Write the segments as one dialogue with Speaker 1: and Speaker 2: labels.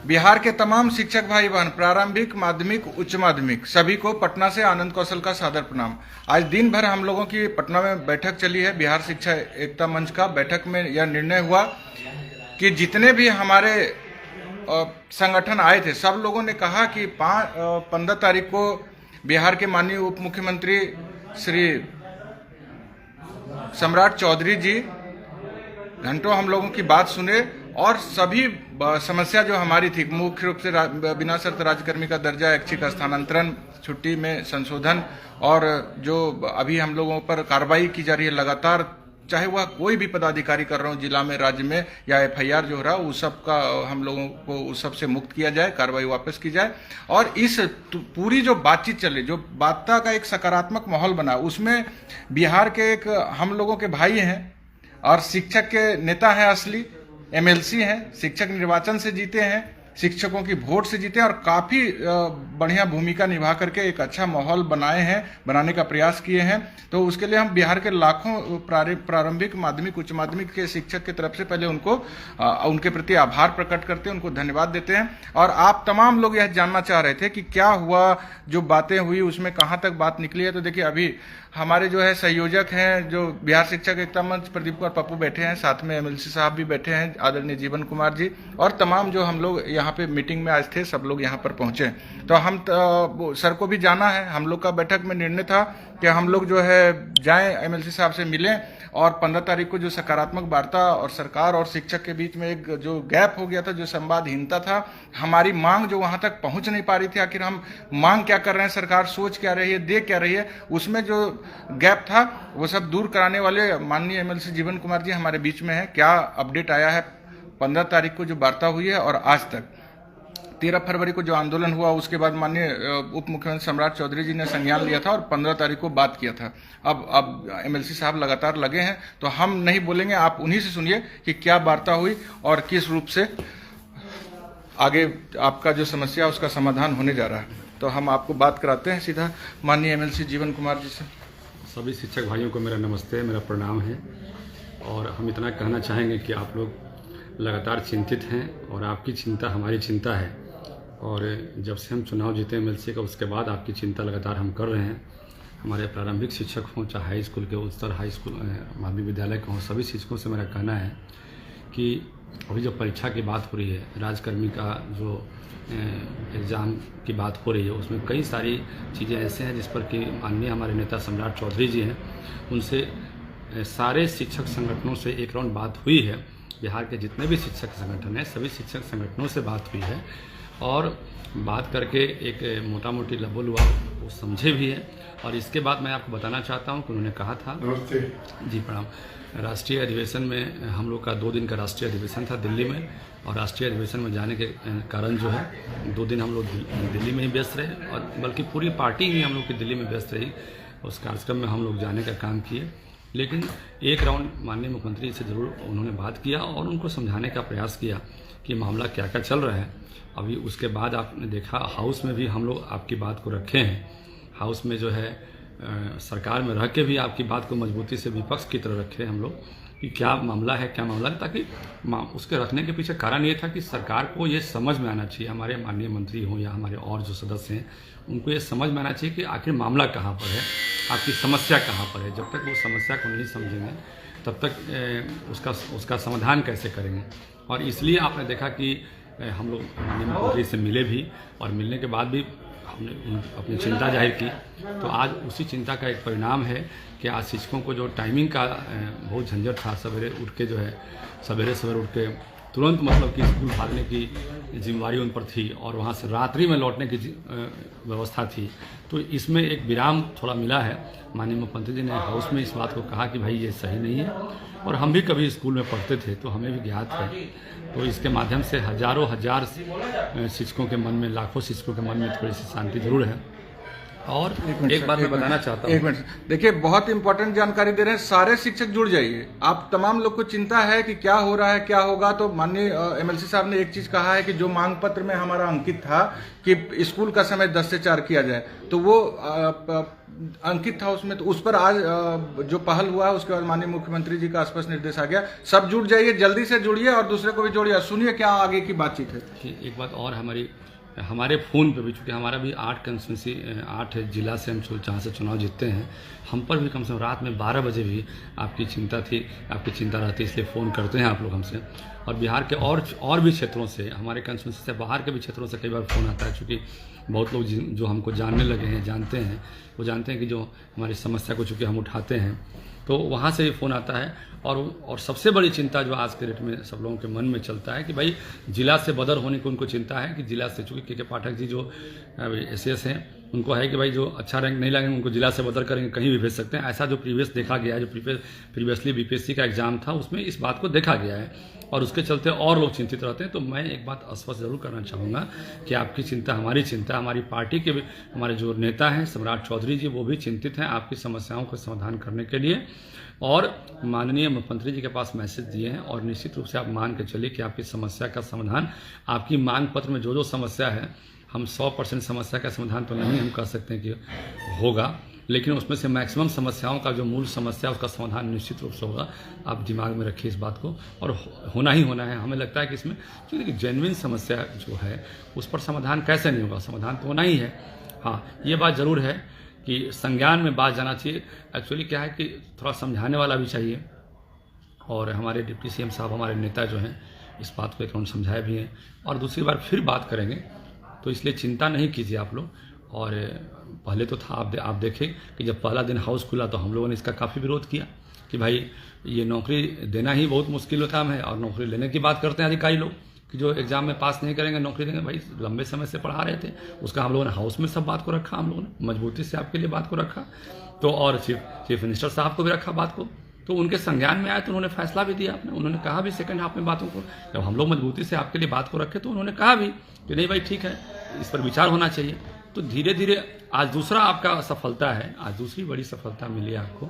Speaker 1: बिहार के तमाम शिक्षक भाई बहन, प्रारंभिक, माध्यमिक, उच्च माध्यमिक, सभी को पटना से आनंद कौशल का सादर प्रणाम। आज दिन भर हम लोगों की पटना में बैठक चली है, बिहार शिक्षा एकता मंच का। बैठक में यह निर्णय हुआ कि जितने भी हमारे संगठन आए थे, सब लोगों ने कहा कि 15 तारीख को बिहार के माननीय उप मुख्यमंत्री श्री सम्राट चौधरी जी घंटों हम लोगों की बात सुने और सभी समस्या जो हमारी थी, मुख्य रूप से बिना शर्त राज्यकर्मी का दर्जा, ऐच्छिक स्थानांतरण, छुट्टी में संशोधन और जो अभी हम लोगों पर कार्रवाई की जा रही है लगातार, चाहे वह कोई भी पदाधिकारी कर रहा हो जिला में, राज्य में, या एफआईआर जो हो रहा है, उस सब का हम लोगों को उस सब से मुक्त किया जाए, कार्रवाई वापस की जाए। और इस पूरी जो बातचीत चले, जो वार्ता का एक सकारात्मक माहौल बना, उसमें बिहार के एक हम लोगों के भाई हैं और शिक्षक के नेता हैं, असली एमएलसी हैं, शिक्षक निर्वाचन से जीते हैं, शिक्षकों की वोट से जीते हैं और काफी बढ़िया भूमिका निभा करके एक अच्छा माहौल बनाने का प्रयास किए हैं। तो उसके लिए हम बिहार के लाखों प्रारंभिक, माध्यमिक, उच्च माध्यमिक के शिक्षक की तरफ से पहले उनके प्रति आभार प्रकट करते हैं, उनको धन्यवाद देते हैं। और आप तमाम लोग यह जानना चाह रहे थे कि क्या हुआ, जो बातें हुई उसमें कहाँ तक बात निकली है। तो देखिए, अभी हमारे जो है संयोजक हैं, जो बिहार शिक्षक एकता मंच, प्रदीप कुमार पप्पू बैठे हैं, साथ में एमएलसी साहब भी बैठे हैं, आदरणीय जीवन कुमार जी, और तमाम जो हम लोग यहाँ पे मीटिंग में आज थे, सब लोग यहाँ पर पहुंचे। तो हम सर को भी जाना है, हम लोग का बैठक में निर्णय था कि हम लोग जो है जाएं, एमएलसी साहब से मिलें और 15 तारीख को जो सकारात्मक वार्ता और सरकार और शिक्षक के बीच में एक जो गैप हो गया था, जो संवादहीनता था, हमारी मांग जो वहां तक पहुंच नहीं पा रही थी, आखिर हम मांग क्या कर रहे हैं, सरकार सोच क्या रही है, दे क्या रही है, उसमें जो गैप था वो सब दूर कराने वाले माननीय एमएलसी जीवन कुमार जी हमारे बीच में है। क्या अपडेट आया है 15 तारीख को जो वार्ता हुई है और आज तक 13 फरवरी को जो आंदोलन हुआ, उसके बाद माननीय उप मुख्यमंत्री सम्राट चौधरी जी ने संज्ञान लिया था और 15 तारीख को बात किया था। अब एमएलसी साहब लगातार लगे हैं, तो हम नहीं बोलेंगे, आप उन्हीं से सुनिए कि क्या वार्ता हुई और किस रूप से आगे आपका जो समस्या है उसका समाधान होने जा रहा है। तो हम आपको बात कराते हैं सीधा माननीय एमएलसी जीवन कुमार जी से।
Speaker 2: सभी शिक्षक भाइयों को मेरा नमस्ते, मेरा प्रणाम है। और हम इतना कहना चाहेंगे कि आप लोग लगातार चिंतित हैं और आपकी चिंता हमारी चिंता है। और जब से हम चुनाव जीते एमएलसी का, उसके बाद आपकी चिंता लगातार हम कर रहे हैं। हमारे प्रारंभिक शिक्षक हों, चाहे हाई स्कूल के, उच्चतर हाई स्कूल, माध्यमिक विद्यालय के हों, सभी शिक्षकों से मेरा कहना है कि अभी जो परीक्षा की बात हो रही है, राज्यकर्मी का जो एग्ज़ाम की बात हो रही है, उसमें कई सारी चीज़ें ऐसे हैं जिस पर कि माननीय हमारे नेता सम्राट चौधरी जी हैं, उनसे सारे शिक्षक संगठनों से एक राउंड बात हुई है। बिहार के जितने भी शिक्षक संगठन हैं, सभी शिक्षक संगठनों से बात हुई है और बात करके एक मोटा मोटी लबो लुआ वो समझे भी है। और इसके बाद मैं आपको बताना चाहता हूं कि उन्होंने कहा था, जी प्रणाम, राष्ट्रीय अधिवेशन में हम लोग का 2 दिन का राष्ट्रीय अधिवेशन था दिल्ली में, और राष्ट्रीय अधिवेशन में जाने के कारण जो है 2 दिन हम लोग दिल्ली में ही व्यस्त रहे, और बल्कि पूरी पार्टी ही हम लोग की दिल्ली में व्यस्त रही। उस कार्यक्रम में हम लोग जाने का काम किए, लेकिन एक राउंड माननीय मुख्यमंत्री से ज़रूर उन्होंने बात किया और उनको समझाने का प्रयास किया कि मामला क्या क्या चल रहा है। अभी उसके बाद आपने देखा, हाउस में भी हम लोग आपकी बात को रखे हैं। हाउस में जो है सरकार में रह के भी आपकी बात को मजबूती से विपक्ष की तरह रखे हम लोग कि क्या मामला है, क्या मामला है, ताकि उसके रखने के पीछे कारण ये था कि सरकार को ये समझ में आना चाहिए, हमारे माननीय मंत्री हों या हमारे और जो सदस्य हैं, उनको ये समझ में आना चाहिए कि आखिर मामला कहाँ पर है, आपकी समस्या कहाँ पर है। जब तक वो समस्या को नहीं समझेंगे तब तक उसका समाधान कैसे करेंगे। और इसलिए आपने देखा कि हम लोग माननीय मुख्यमंत्री से मिले भी, और मिलने के बाद भी हमने अपनी चिंता जाहिर की। तो आज उसी चिंता का एक परिणाम है कि आज शिक्षकों को जो टाइमिंग का बहुत झंझट था, सवेरे उठ के जो है सवेरे उठ के तुरंत मतलब कि स्कूल भागने की जिम्मेवारी उन पर थी और वहाँ से रात्रि में लौटने की व्यवस्था थी। तो इसमें एक विराम थोड़ा मिला है। माननीय मुख्यमंत्री जी ने हाउस में इस बात को कहा कि भाई ये सही नहीं है, और हम भी कभी स्कूल में पढ़ते थे तो हमें भी ज्ञात है। तो इसके माध्यम से हजारों हजार शिक्षकों के मन में, लाखों शिक्षकों के मन में थोड़ी सी शांति जरूर है। और एक बात मैं बताना चाहता हूँ,
Speaker 1: एक मिनट देखिए, बहुत इंपॉर्टेंट जानकारी दे रहे हैं। सारे शिक्षक जुड़ जाइए। आप तमाम लोग को चिंता है कि क्या हो रहा है, क्या होगा, तो माननीय एमएलसी साहब ने एक चीज कहा है कि जो मांग पत्र में हमारा अंकित था कि स्कूल का समय 10 से 4 किया जाए, तो वो अंकित था उसमें, तो उस पर आज जो पहल हुआ है उसके बाद माननीय मुख्यमंत्री जी का स्पष्ट निर्देश आ गया। सब जुड़ जाइए, जल्दी से जुड़िए और दूसरे को भी जोड़िए। सुनिए क्या आगे की बातचीत है।
Speaker 2: एक बात और, हमारे फ़ोन पे भी, चूँकि हमारा भी 8 कंस्टिट्यूंसी 8 जिला से हम जहाँ से चुनाव जीतते हैं, हम पर भी कम से कम रात में 12 बजे भी आपकी चिंता थी, आपकी चिंता रहती है, इसलिए फ़ोन करते हैं आप लोग हमसे। और बिहार के और भी क्षेत्रों से, हमारे कंस्टिट्यूंसी से बाहर के भी क्षेत्रों से कई बार फ़ोन आता है, चूँकि बहुत लोग जो हमको जानने लगे हैं, जानते हैं, वो जानते हैं कि जो हमारी समस्या को चूँकि हम उठाते हैं, तो वहाँ से भी फ़ोन आता है। और सबसे बड़ी चिंता जो आज के डेट में सब लोगों के मन में चलता है कि भाई जिला से बदर होने की उनको चिंता है कि जिला से, चूँकि के पाठक जी जो एसएस हैं, उनको है कि भाई जो अच्छा रैंक नहीं लगेंगे उनको जिला से बदर करेंगे, कहीं भी भेज सकते हैं। ऐसा जो प्रीवियस देखा गया है, जो प्रीवियसली बीपीएससी का एग्जाम था, उसमें इस बात को देखा गया है और उसके चलते और लोग चिंतित रहते हैं। तो मैं एक बात स्पष्ट जरूर करना चाहूँगा कि आपकी चिंता हमारी चिंता, हमारी पार्टी के भी हमारे जो नेता हैं सम्राट चौधरी जी, वो भी चिंतित हैं आपकी समस्याओं का समाधान करने के लिए, और माननीय मुख्यमंत्री जी के पास मैसेज दिए हैं। और निश्चित रूप से आप मान के चलिए कि आपकी समस्या का समाधान, आपकी मांग पत्र में जो समस्या है, हम 100% समस्या का समाधान तो नहीं हम कह सकते हैं कि होगा, लेकिन उसमें से मैक्सिमम समस्याओं का जो मूल समस्या, उसका समाधान निश्चित रूप से होगा। आप दिमाग में रखिए इस बात को, और होना ही होना है। हमें लगता है कि इसमें क्योंकि जेन्युइन समस्या जो है उस पर समाधान कैसे नहीं होगा, समाधान तो होना ही है। हाँ, ये बात ज़रूर है कि संज्ञान में बात जाना चाहिए। एक्चुअली क्या है कि थोड़ा समझाने वाला भी चाहिए, और हमारे डिप्टी सीएम साहब, हमारे नेता जो हैं, इस बात को एक राउंड समझाए भी हैं, और दूसरी बार फिर बात करेंगे, तो इसलिए चिंता नहीं कीजिए आप लोग। और पहले तो था, आप देखें कि जब पहला दिन हाउस खुला तो हम लोगों ने इसका काफ़ी विरोध किया कि भाई ये नौकरी देना ही बहुत मुश्किल काम है, और नौकरी लेने की बात करते हैं अधिकारी लोग कि जो एग्जाम में पास नहीं करेंगे नौकरी देंगे। भाई लंबे समय से पढ़ा रहे थे, उसका हम लोगों ने हाउस में सब बात को रखा, हम लोगों ने मजबूती से आपके लिए बात को रखा, तो और चीफ मिनिस्टर साहब को भी रखा बात को, तो उनके संज्ञान में आए तो उन्होंने फैसला भी दिया। आपने, उन्होंने कहा भी सेकंड हाफ में बातों को, जब हम लोग मजबूती से आपके लिए बात को रखे तो उन्होंने कहा भी कि नहीं भाई ठीक है, इस पर विचार होना चाहिए। तो धीरे धीरे आज दूसरा आपका सफलता है, आज दूसरी बड़ी सफलता मिली आपको,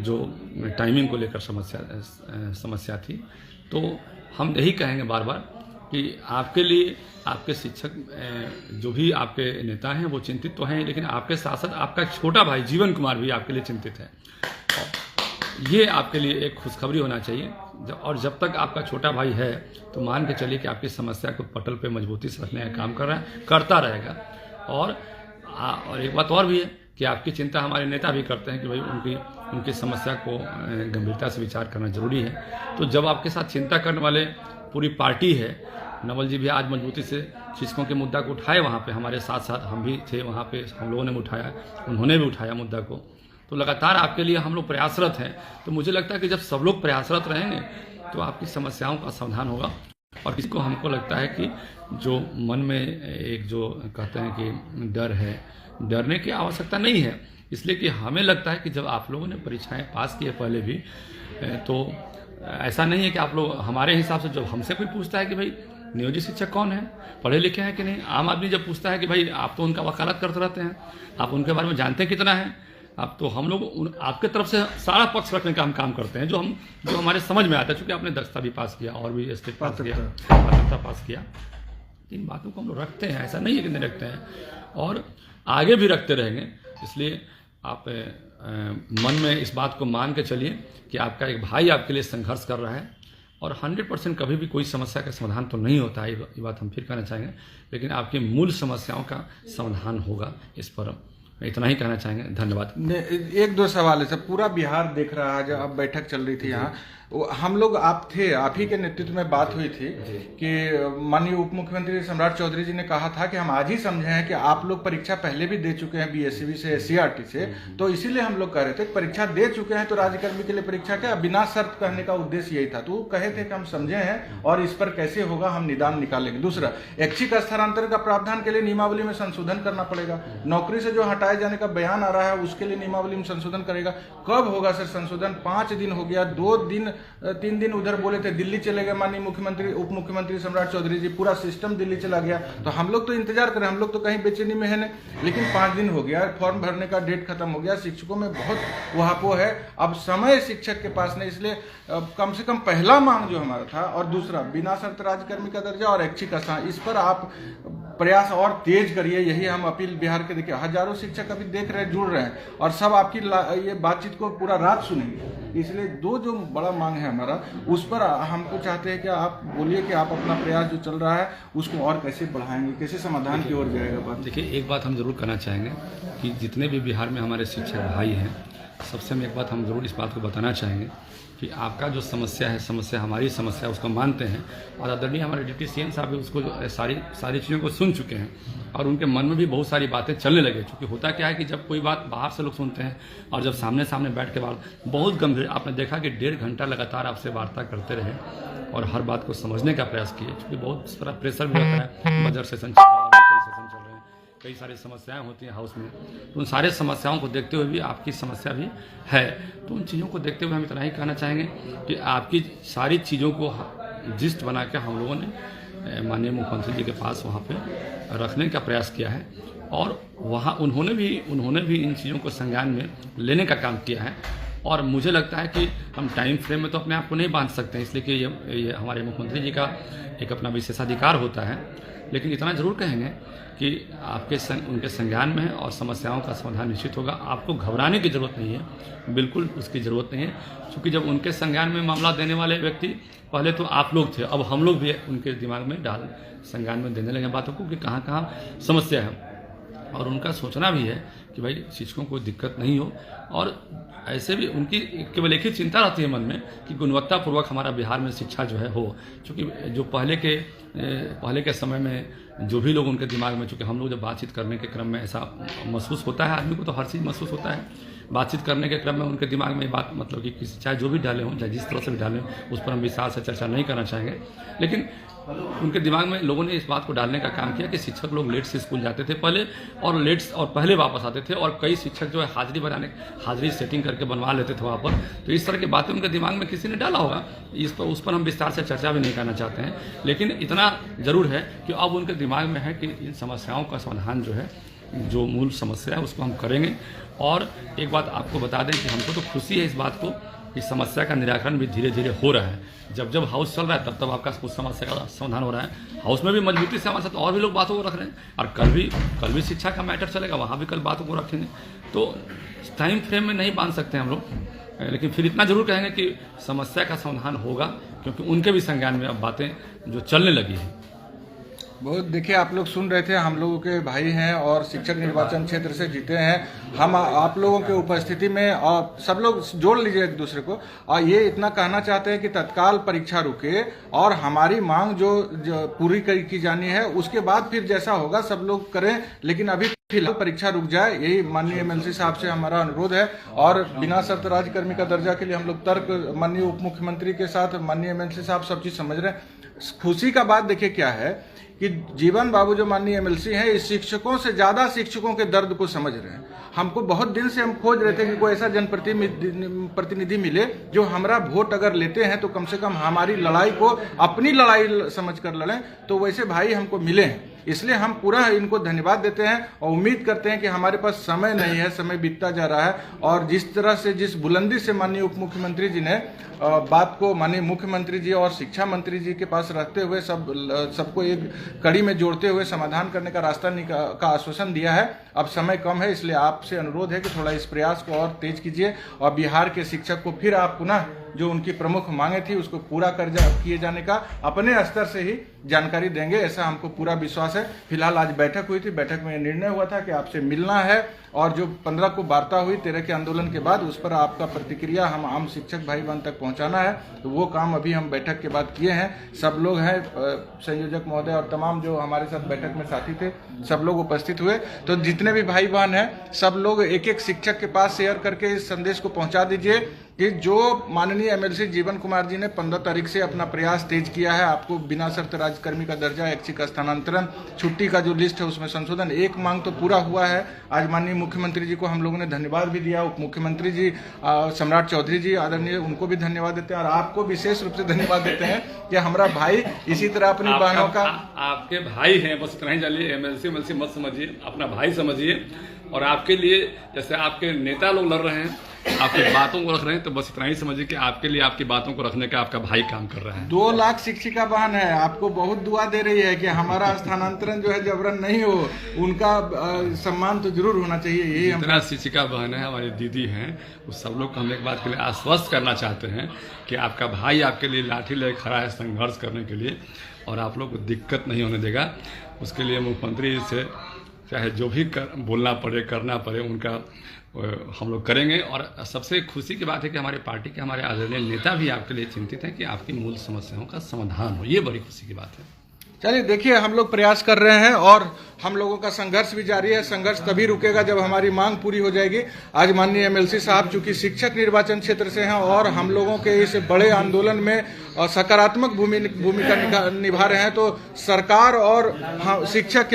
Speaker 2: जो टाइमिंग को लेकर समस्या थी। तो हम यही कहेंगे बार बार कि आपके लिए आपके शिक्षक जो भी आपके नेता हैं वो चिंतित तो हैं, लेकिन आपके साथ साथ आपका छोटा भाई जीवन कुमार भी आपके लिए चिंतित है। ये आपके लिए एक खुशखबरी होना चाहिए। और जब तक आपका छोटा भाई है तो मान के चलिए कि आपकी समस्या को पटल पे मजबूती से रखने का काम कर रहा है, करता रहेगा। और एक बात और भी है कि आपकी चिंता हमारे नेता भी करते हैं कि भाई उनकी समस्या को गंभीरता से विचार करना जरूरी है। तो जब आपके साथ चिंता करने वाले पूरी पार्टी है, नवल जी भी आज मजबूती से शिक्षकों के मुद्दा को उठाए, वहाँ पे हमारे साथ साथ हम भी थे, वहाँ पे हम लोगों ने उठाया, उन्होंने भी उठाया मुद्दा को। तो लगातार आपके लिए हम लोग प्रयासरत हैं। तो मुझे लगता है कि जब सब लोग प्रयासरत रहेंगे तो आपकी समस्याओं का समाधान होगा। और इसको हमको लगता है कि जो मन में एक जो कहते हैं कि डर है, डरने की आवश्यकता नहीं है, इसलिए कि हमें लगता है कि जब आप लोगों ने परीक्षाएं पास की है पहले भी, तो ऐसा नहीं है कि आप लोग, हमारे हिसाब से जब हमसे कोई पूछता है कि भाई नियोजित शिक्षक कौन है, पढ़े लिखे हैं कि नहीं, आम आदमी जब पूछता है कि भाई आप तो उनका वकालत करते रहते हैं, आप उनके बारे में जानते कितना है, आप तो हम लोग आपके तरफ से सारा पक्ष रखने का हम काम करते हैं, जो हमारे समझ में आता है। चूँकि आपने दक्षता भी पास किया और भी स्टेट पास किया, पात्रता पास किया, इन बातों को हम लोग रखते हैं, ऐसा नहीं है कि नहीं रखते हैं, और आगे भी रखते रहेंगे। इसलिए आप मन में इस बात को मान के चलिए कि आपका एक भाई आपके लिए संघर्ष कर रहा है, और 100% कभी भी कोई समस्या का समाधान तो नहीं होता है, ये बात हम फिर कहना चाहेंगे, लेकिन आपकी मूल समस्याओं का समाधान होगा। इस पर इतना ही कहना चाहेंगे। धन्यवाद।
Speaker 1: एक दो सवाल है, सब पूरा बिहार देख रहा है। जब अब बैठक चल रही थी यहाँ, हम लोग आप ही के नेतृत्व में बात हुई थी कि माननीय उप मुख्यमंत्री सम्राट चौधरी जी ने कहा था कि हम आज ही समझे हैं कि आप लोग परीक्षा पहले भी दे चुके हैं बीएससीबी से, एससीईआरटी से, तो इसीलिए हम लोग कह रहे थे परीक्षा दे चुके हैं तो राज्यकर्मी के लिए परीक्षा क्या, बिना शर्त कहने का उद्देश्य यही था। तो वो कहे थे कि हम समझे हैं और इस पर कैसे होगा हम निदान निकालेंगे। दूसरा, ऐच्छिक स्थानांतरण का प्रावधान के लिए नियमावली में संशोधन करना पड़ेगा। नौकरी से जो हटा हटाए जाने का बयान आ रहा है, उसके लिए नियमावली में संशोधन करेगा। कब होगा सर संशोधन? 5 दिन हो गया, 3 दिन उधर बोले थे, दिल्ली चले गए माननीय मुख्यमंत्री, उप मुख्यमंत्री सम्राट चौधरी जी, पूरा सिस्टम दिल्ली चला गया। तो हम लोग तो इंतजार करें, हम लोग तो कहीं बेचैनी में है नहीं, लेकिन 5 दिन हो गया, फॉर्म भरने का डेट खत्म हो गया। शिक्षकों में बहुत वहापो है, अब समय शिक्षक के पास नहीं। इसलिए कम से कम पहला मांग जो हमारा था, और दूसरा बिना शर्त राज्यकर्मी का दर्जा और ऐच्छिक स्थान, इस पर आप प्रयास और तेज करिए। यही हम अपील बिहार के, देखिए हजारों शिक्षक अभी देख रहे हैं, जुड़ रहे हैं, और सब आपकी ये बातचीत को पूरा रात सुनेंगे। इसलिए जो बड़ा मांग है हमारा, उस पर हमको चाहते हैं कि आप बोलिए कि आप अपना प्रयास जो चल रहा है उसको और कैसे बढ़ाएंगे, कैसे समाधान की ओर जाएगा बात।
Speaker 2: देखिए, एक बात हम जरूर करना चाहेंगे कि जितने भी बिहार में हमारे शिक्षक भाई हैं, सबसे हम एक बात हम जरूर इस बात को बताना चाहेंगे कि आपका जो समस्या है, समस्या हमारी समस्या है, उसको मानते हैं, और आदरणीय हमारे डिप्टी सीएम साहब भी उसको सारी चीज़ों को सुन चुके हैं, और उनके मन में भी बहुत सारी बातें चलने लगे। क्योंकि होता क्या है कि जब कोई बात बाहर से लोग सुनते हैं और जब सामने सामने बैठ के बात बहुत गंभीर, आपने देखा कि 1.5 घंटा लगातार आपसे वार्ता करते रहे और हर बात को समझने का प्रयास किए, क्योंकि बहुत सारा प्रेशर भी रहता है, बजट सेशन चल रहा है, कई सेशन चल रहे हैं, कई सारी समस्याएं होती हैं हाउस में। तो उन सारे समस्याओं को देखते हुए भी आपकी समस्या भी है, तो उन चीज़ों को देखते हुए हम इतना ही कहना चाहेंगे कि आपकी सारी चीज़ों को जिस्ट बना के हम लोगों ने माननीय मुख्यमंत्री जी के पास वहाँ पे रखने का प्रयास किया है, और वहाँ उन्होंने भी इन चीज़ों को संज्ञान में लेने का काम किया है। और मुझे लगता है कि हम टाइम फ्रेम में तो अपने आप को नहीं बांध सकते हैं, इसलिए कि ये हमारे मुख्यमंत्री जी का एक अपना विशेषाधिकार होता है। लेकिन इतना जरूर कहेंगे कि उनके संज्ञान में है और समस्याओं का समाधान निश्चित होगा। आपको घबराने की जरूरत नहीं है, बिल्कुल उसकी ज़रूरत नहीं है, क्योंकि जब उनके संज्ञान में मामला देने वाले व्यक्ति पहले तो आप लोग थे, अब हम लोग भी उनके दिमाग में संज्ञान में देने लगे बातों को कि कहाँ कहाँ समस्या है, और उनका सोचना भी है कि भाई शिक्षकों को दिक्कत नहीं हो। और ऐसे भी उनकी केवल एक ही चिंता रहती है मन में कि गुणवत्तापूर्वक हमारा बिहार में शिक्षा जो है हो, क्योंकि जो पहले के समय में जो भी लोग उनके दिमाग में, चूँकि हम लोग जब बातचीत करने के क्रम में ऐसा महसूस होता है, आदमी को तो हर चीज़ महसूस होता है, बातचीत करने के क्रम में उनके दिमाग में बात, मतलब कि किसी चाहे जो भी डाले हों, चाहे जिस तरह से भी डाले हों, उस पर हम विस्तार से चर्चा नहीं करना चाहेंगे। लेकिन उनके दिमाग में लोगों ने इस बात को डालने का काम किया कि शिक्षक लोग लेट से स्कूल जाते थे पहले, और पहले वापस आते थे, और कई शिक्षक जो है हाजिरी सेटिंग करके बनवा लेते थे वहाँ पर। तो इस तरह की बातें उनके दिमाग में किसी ने डाला होगा, उस पर हम विस्तार से चर्चा भी नहीं करना चाहते हैं। लेकिन इतना जरूर है कि अब उनके दिमाग में है कि इन समस्याओं का समाधान जो है, जो मूल समस्या है उसको हम करेंगे। और एक बात आपको बता दें कि हमको तो खुशी है इस बात को कि समस्या का निराकरण भी धीरे धीरे हो रहा है। जब हाउस चल रहा है तब आपका कुछ समस्या का समाधान हो रहा है। हाउस में भी मजबूती से हमारे साथ और भी लोग बातों को रख रहे हैं, और कल भी शिक्षा का मैटर चलेगा, वहाँ भी कल बातों को रखेंगे। तो टाइम फ्रेम में नहीं बांध सकते हम लोग, लेकिन फिर इतना जरूर कहेंगे कि समस्या का समाधान होगा, क्योंकि उनके भी संज्ञान में अब बातें जो चलने लगी हैं।
Speaker 1: बहुत देखिए, आप लोग सुन रहे थे, हम लोगों के भाई हैं और शिक्षक निर्वाचन क्षेत्र से जीते हैं। हम आप लोगों के उपस्थिति में, और सब लोग जोड़ लीजिए एक दूसरे को, और ये इतना कहना चाहते हैं कि तत्काल परीक्षा रुके और हमारी मांग जो पूरी की जानी है, उसके बाद फिर जैसा होगा सब लोग करें, लेकिन अभी फिलहाल परीक्षा रुक जाए, यही माननीय एमएलसी साहब से हमारा अनुरोध है। और बिना शर्त राज्यकर्मी का दर्जा के लिए हम लोग तर्क माननीय उप मुख्यमंत्री के साथ माननीय एमएलसी साहब सब चीज समझ रहे हैं। खुशी का बात देखिए क्या है कि जीवन बाबू जो माननीय एमएलसी हैं, इस शिक्षकों से ज्यादा शिक्षकों के दर्द को समझ रहे हैं। हमको बहुत दिन से हम खोज रहे थे कि कोई ऐसा जनप्रतिनिधि मिले जो हमारा वोट अगर लेते हैं तो कम से कम हमारी लड़ाई को अपनी लड़ाई समझकर लड़ें। तो वैसे भाई हमको मिले हैं, इसलिए हम पूरा इनको धन्यवाद देते हैं और उम्मीद करते हैं कि हमारे पास समय नहीं है, समय बीतता जा रहा है। और जिस तरह से, जिस बुलंदी से माननीय उप मुख्यमंत्री जी ने बात को माननीय मुख्यमंत्री जी और शिक्षा मंत्री जी के पास रखते हुए सबको एक कड़ी में जोड़ते हुए समाधान करने का रास्ता का आश्वासन दिया है। अब समय कम है, इसलिए आपसे अनुरोध है कि थोड़ा इस प्रयास को और तेज कीजिए, और बिहार के शिक्षक को फिर आप पुनः जो उनकी प्रमुख मांगे थी उसको पूरा किए जाने का अपने स्तर से ही जानकारी देंगे, ऐसा हमको पूरा विश्वास है। फिलहाल आज बैठक हुई थी, बैठक में निर्णय हुआ था कि आपसे मिलना है, और जो 15 को वार्ता हुई 13 के आंदोलन के बाद, उस पर आपका प्रतिक्रिया हम आम शिक्षक भाई बहन तक पहुंचाना है। तो वो काम अभी हम बैठक के बाद किए हैं। सब लोग हैं, संयोजक महोदय और तमाम जो हमारे साथ बैठक में साथी थे, सब लोग उपस्थित हुए। तो जितने भी भाई बहन हैं, सब लोग एक एक शिक्षक के पास शेयर करके इस संदेश को पहुंचा दीजिए कि जो माननीय एमएलसी जीवन कुमार जी ने 15 तारीख से अपना प्रयास तेज किया है, आपको बिना शर्त राज्यकर्मी का दर्जा, ऐच्छिक स्थानांतरण, छुट्टी का जो लिस्ट है उसमें संशोधन, एक मांग तो पूरा हुआ है। आज माननीय मुख्यमंत्री जी को हम लोगों ने धन्यवाद भी दिया, उप मुख्यमंत्री जी सम्राट चौधरी जी आदरणीय, उनको भी धन्यवाद देते हैं और आपको विशेष रूप से धन्यवाद देते हैं कि हमारा भाई इसी तरह अपनी बहनों का
Speaker 2: आपके भाई हैं, बस इतना ही जानिए। एमएलसी मत समझिए, अपना भाई समझिए। और आपके लिए जैसे आपके नेता लोग लड़ रहे हैं, आपकी बातों को रख रहे हैं, तो बस इतना ही समझिए कि आपके लिए आपकी बातों को रखने का आपका भाई काम कर रहा है।
Speaker 1: 2 लाख शिक्षिका बहन है, आपको बहुत दुआ दे रही है कि हमारा स्थानांतरण जो है जबरन नहीं हो, उनका सम्मान तो जरूर होना चाहिए। यही
Speaker 2: जितना शिक्षिका बहन है, हमारी दीदी हैं, उस सब लोग को हम एक बात के लिए आश्वस्त करना चाहते हैं कि आपका भाई आपके लिए लाठी लेकर खड़ा है संघर्ष करने के लिए, और आप लोग को दिक्कत नहीं होने देगा। उसके लिए मुख्यमंत्री से चाहे जो भी बोलना पड़े, करना पड़े, उनका हम लोग करेंगे। और सबसे खुशी की बात है कि हमारे पार्टी के हमारे आदरणीय नेता भी आपके लिए चिंतित हैं कि आपकी मूल समस्याओं का समाधान हो। ये बड़ी खुशी की बात है।
Speaker 1: चलिए देखिए, हम लोग प्रयास कर रहे हैं और हम लोगों का संघर्ष भी जारी है। संघर्ष तभी रुकेगा जब हमारी मांग पूरी हो जाएगी। आज माननीय एमएलसी साहब चूंकि शिक्षक निर्वाचन क्षेत्र से हैं और हम लोगों के इस बड़े आंदोलन में सकारात्मक भूमिका निभा रहे हैं, तो सरकार और शिक्षक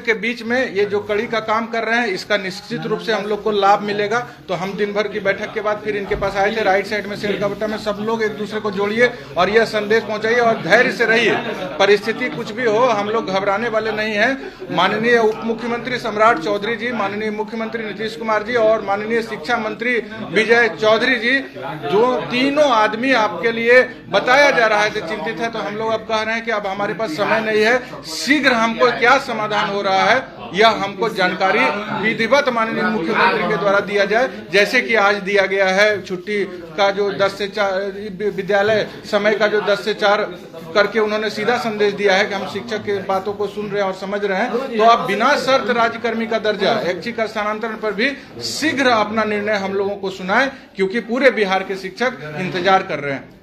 Speaker 1: के बीच में ये जो कड़ी का काम कर रहे हैं, इसका निश्चित रूप से हम लोग को लाभ मिलेगा। तो हम दिन भर की बैठक के बाद फिर इनके पास आए थे, राइट साइड में शेरकावटा में, सब लोग एक दूसरे को जोड़िए और यह संदेश पहुंचाइए और धैर्य से रहिए। परिस्थिति कुछ भी हो, हम लोग घबराने वाले नहीं हैं। माननीय उप मुख्यमंत्री सम्राट चौधरी जी, माननीय मुख्यमंत्री नीतीश कुमार जी और माननीय शिक्षा मंत्री विजय चौधरी जी, जो तीनों आदमी आपके लिए बताया जा रहा है कि चिंतित है, तो हम लोग अब कह रहे हैं कि अब हमारे पास समय नहीं है, शीघ्र हमको क्या समाधान हो रहा है यह हमको जानकारी विधिवत माननीय मुख्यमंत्री के द्वारा दिया जाए। जैसे कि आज दिया गया है छुट्टी का जो 10 से 4 विद्यालय समय का जो 10 से 4 करके उन्होंने सीधा संदेश दिया है कि हम शिक्षक की बातों को सुन रहे हैं और समझ रहे हैं। तो आप बिना शर्त राज्यकर्मी का दर्जा, ऐच्छिक स्थानांतरण पर भी शीघ्र अपना निर्णय हम लोगों को सुनाएं, क्योंकि पूरे बिहार के शिक्षक इंतजार कर रहे हैं।